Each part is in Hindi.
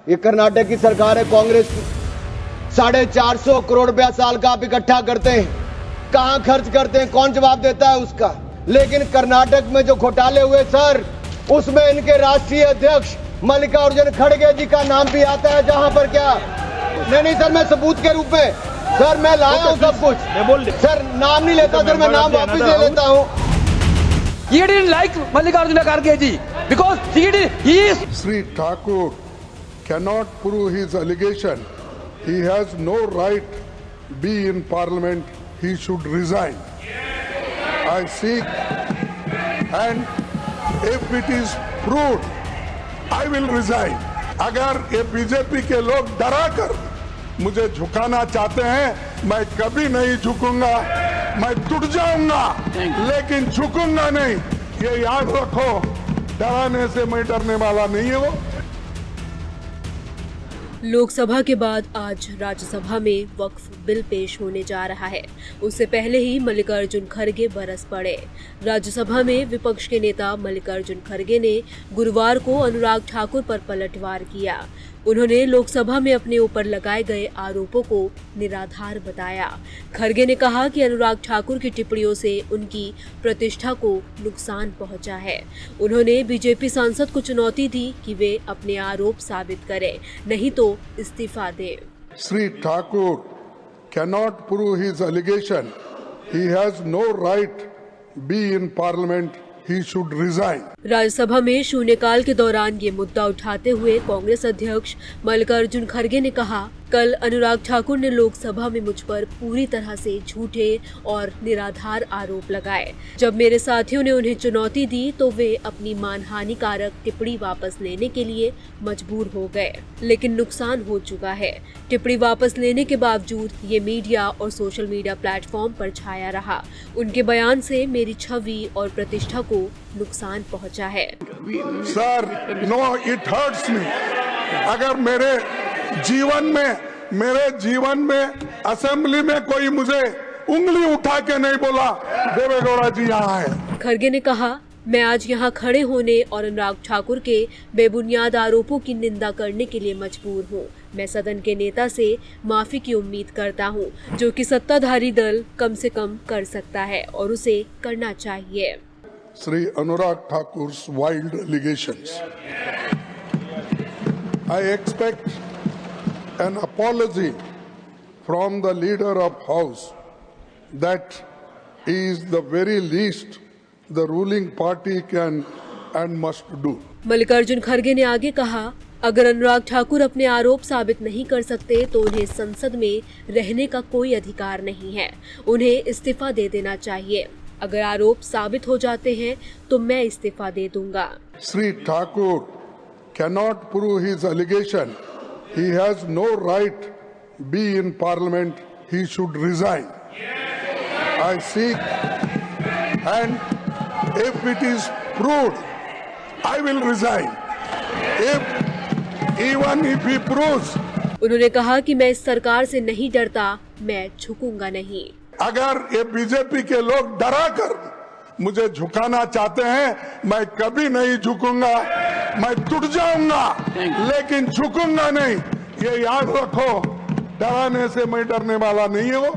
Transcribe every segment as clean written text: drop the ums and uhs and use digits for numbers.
ये कर्नाटक की सरकार है कांग्रेस की। 450 करोड़ रुपया साल का आप इकट्ठा करते हैं, कहां खर्च करते हैं, कौन जवाब देता है उसका। लेकिन कर्नाटक में जो घोटाले हुए सर, उसमें इनके राष्ट्रीय अध्यक्ष मल्लिकार्जुन खड़गे जी का नाम भी आता है, जहां पर क्या नहीं सर, मैं सबूत के रूप में सर मैं लाया हूं सब कुछ। सर नाम नहीं लेता सर, मैं नाम वापस ले लेता हूं। He didn't like Mallikarjuna Kharge ji because he is. Sri Thakur cannot prove his allegation. He has no right to be in parliament. He should resign. I seek, and if it is proved, I will resign. अगर ये बीजेपी के लोग डरा कर मुझे झुकाना चाहते हैं, मैं कभी नहीं झुकूंगा, मैं टूट जाऊंगा लेकिन झुकूंगा नहीं, ये याद रखो। डराने से मैं डरने वाला नहीं हूँ। लोकसभा के बाद आज राज्यसभा में वक्फ बिल पेश होने जा रहा है। उससे पहले ही मल्लिकार्जुन खड़गे बरस पड़े। राज्यसभा में विपक्ष के नेता मल्लिकार्जुन खड़गे ने गुरुवार को अनुराग ठाकुर पर पलटवार किया। उन्होंने लोकसभा में अपने ऊपर लगाए गए आरोपों को निराधार बताया। खड़गे ने कहा कि अनुराग ठाकुर की टिप्पणियों से उनकी प्रतिष्ठा को नुकसान पहुंचा है। उन्होंने बीजेपी सांसद को चुनौती दी कि वे अपने आरोप साबित करें, नहीं तो इस्तीफा दें। Sri Thakur cannot prove his allegation. He has no right to be in parliament. He should resign. Rajya Sabha में शून्यकाल के दौरान ये मुद्दा उठाते हुए कांग्रेस अध्यक्ष मल्लिकार्जुन खड़गे ने कहा, कल अनुराग ठाकुर ने लोकसभा में मुझ पर पूरी तरह से झूठे और निराधार आरोप लगाए। जब मेरे साथियों ने उन्हें चुनौती दी तो वे अपनी मानहानिकारक टिप्पणी वापस लेने के लिए मजबूर हो गए, लेकिन नुकसान हो चुका है। टिप्पणी वापस लेने के बावजूद ये मीडिया और सोशल मीडिया प्लेटफॉर्म पर छाया रहा। उनके बयान से मेरी छवि और प्रतिष्ठा को नुकसान पहुंचा है। Sir, no, it hurts me. अगर मेरे जीवन में असेंबली में कोई मुझे उंगली उठा के नहीं बोला, देवेगौड़ा जी यहाँ है। खड़गे ने कहा, मैं आज यहाँ खड़े होने और अनुराग ठाकुर के बेबुनियाद आरोपों की निंदा करने के लिए मजबूर हूँ। मैं सदन के नेता से माफी की उम्मीद करता हूँ, जो कि सत्ताधारी दल कम से कम कर सकता है और उसे करना चाहिए। Sri Anurag Thakur's wild allegations. I expect an apology from the leader of House. That is the very least the ruling party can and must do. Mallikarjun खड़गे ने आगे कहा, अगर अनुराग ठाकुर अपने आरोप साबित नहीं कर सकते तो उन्हें संसद में रहने का कोई अधिकार नहीं है। उन्हें इस्तीफा दे देना चाहिए। अगर आरोप साबित हो जाते हैं तो मैं इस्तीफा दे दूंगा। Sri Thakur cannot prove his allegation. He has no right to be in parliament. He should resign. I seek, and if it is proved, I will resign. Even if he proves. उन्होंने कहा कि मैं इस सरकार से नहीं डरता, मैं झुकूंगा नहीं। अगर ये बीजेपी के लोग डरा कर मुझे झुकाना चाहते हैं, मैं कभी नहीं झुकूंगा, मैं टूट जाऊंगा लेकिन झुकूंगा नहीं, ये याद रखो। डराने से मैं डरने वाला नहीं हूँ।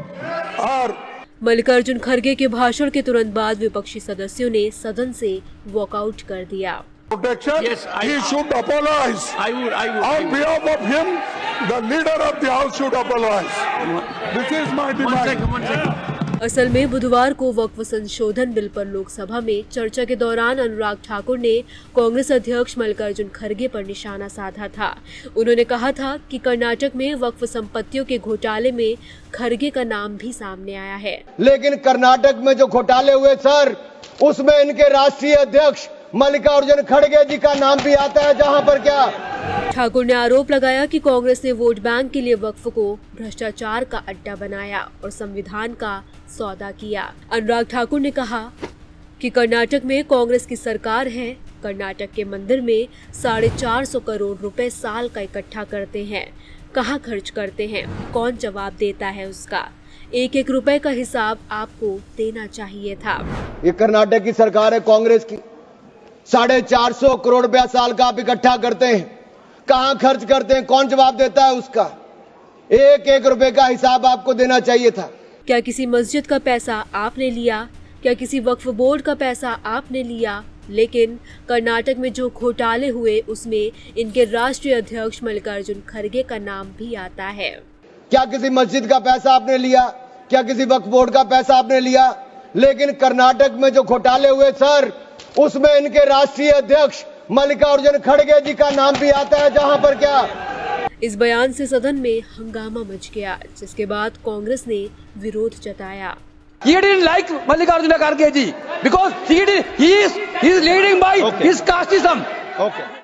और मल्लिकार्जुन खड़गे के भाषण के तुरंत बाद विपक्षी सदस्यों ने सदन से वॉकआउट कर दिया। Protection, yes, he should apologize. I would. On behalf of him, the leader of the house should apologize. This is my demand. One second. असल में बुधवार को वक्फ संशोधन बिल पर लोकसभा में चर्चा के दौरान अनुराग ठाकुर ने कांग्रेस अध्यक्ष मल्लिकार्जुन खड़गे पर निशाना साधा था। उन्होंने कहा था कि कर्नाटक में वक्फ संपत्तियों के घोटाले में खड़गे का नाम भी सामने आया है। लेकिन कर्नाटक में जो घोटाले हुए सर, उसमें इनके राष्ट्रीय अध्यक्ष मल्लिकार्जुन खड़गे जी का नाम भी आता है, जहां पर क्या ठाकुर ने आरोप लगाया कि कांग्रेस ने वोट बैंक के लिए वक्फ को भ्रष्टाचार का अड्डा बनाया और संविधान का सौदा किया। अनुराग ठाकुर ने कहा कि कर्नाटक में कांग्रेस की सरकार है। कर्नाटक के मंदिर में 450 करोड़ रुपए साल का इकट्ठा करते हैं। कहाँ खर्च करते हैं, कौन जवाब देता है उसका। एक एक रुपए का हिसाब आपको देना चाहिए था। ये कर्नाटक की सरकार है कांग्रेस की। 450 करोड़ रुपया साल का आप इकट्ठा करते हैं, कहां खर्च करते हैं, कौन जवाब देता है उसका? एक एक रुपए का हिसाब आपको देना चाहिए था। क्या किसी मस्जिद का पैसा आपने लिया? क्या किसी वक्फ बोर्ड का पैसा आपने लिया? लेकिन कर्नाटक में जो घोटाले हुए उसमें इनके राष्ट्रीय अध्यक्ष मल्लिकार्जुन खड़गे का नाम भी आता है। क्या किसी मस्जिद का पैसा आपने लिया? क्या किसी वक्फ बोर्ड का पैसा आपने लिया? लेकिन कर्नाटक में जो घोटाले हुए सर, उसमें इनके राष्ट्रीय अध्यक्ष मल्लिकार्जुन खड़गे जी का नाम भी आता है। जहां पर क्या इस बयान से सदन में हंगामा मच गया, जिसके बाद कांग्रेस ने विरोध जताया। He didn't like Mallikarjuna Kharge ji because he is leading by his casteism. Okay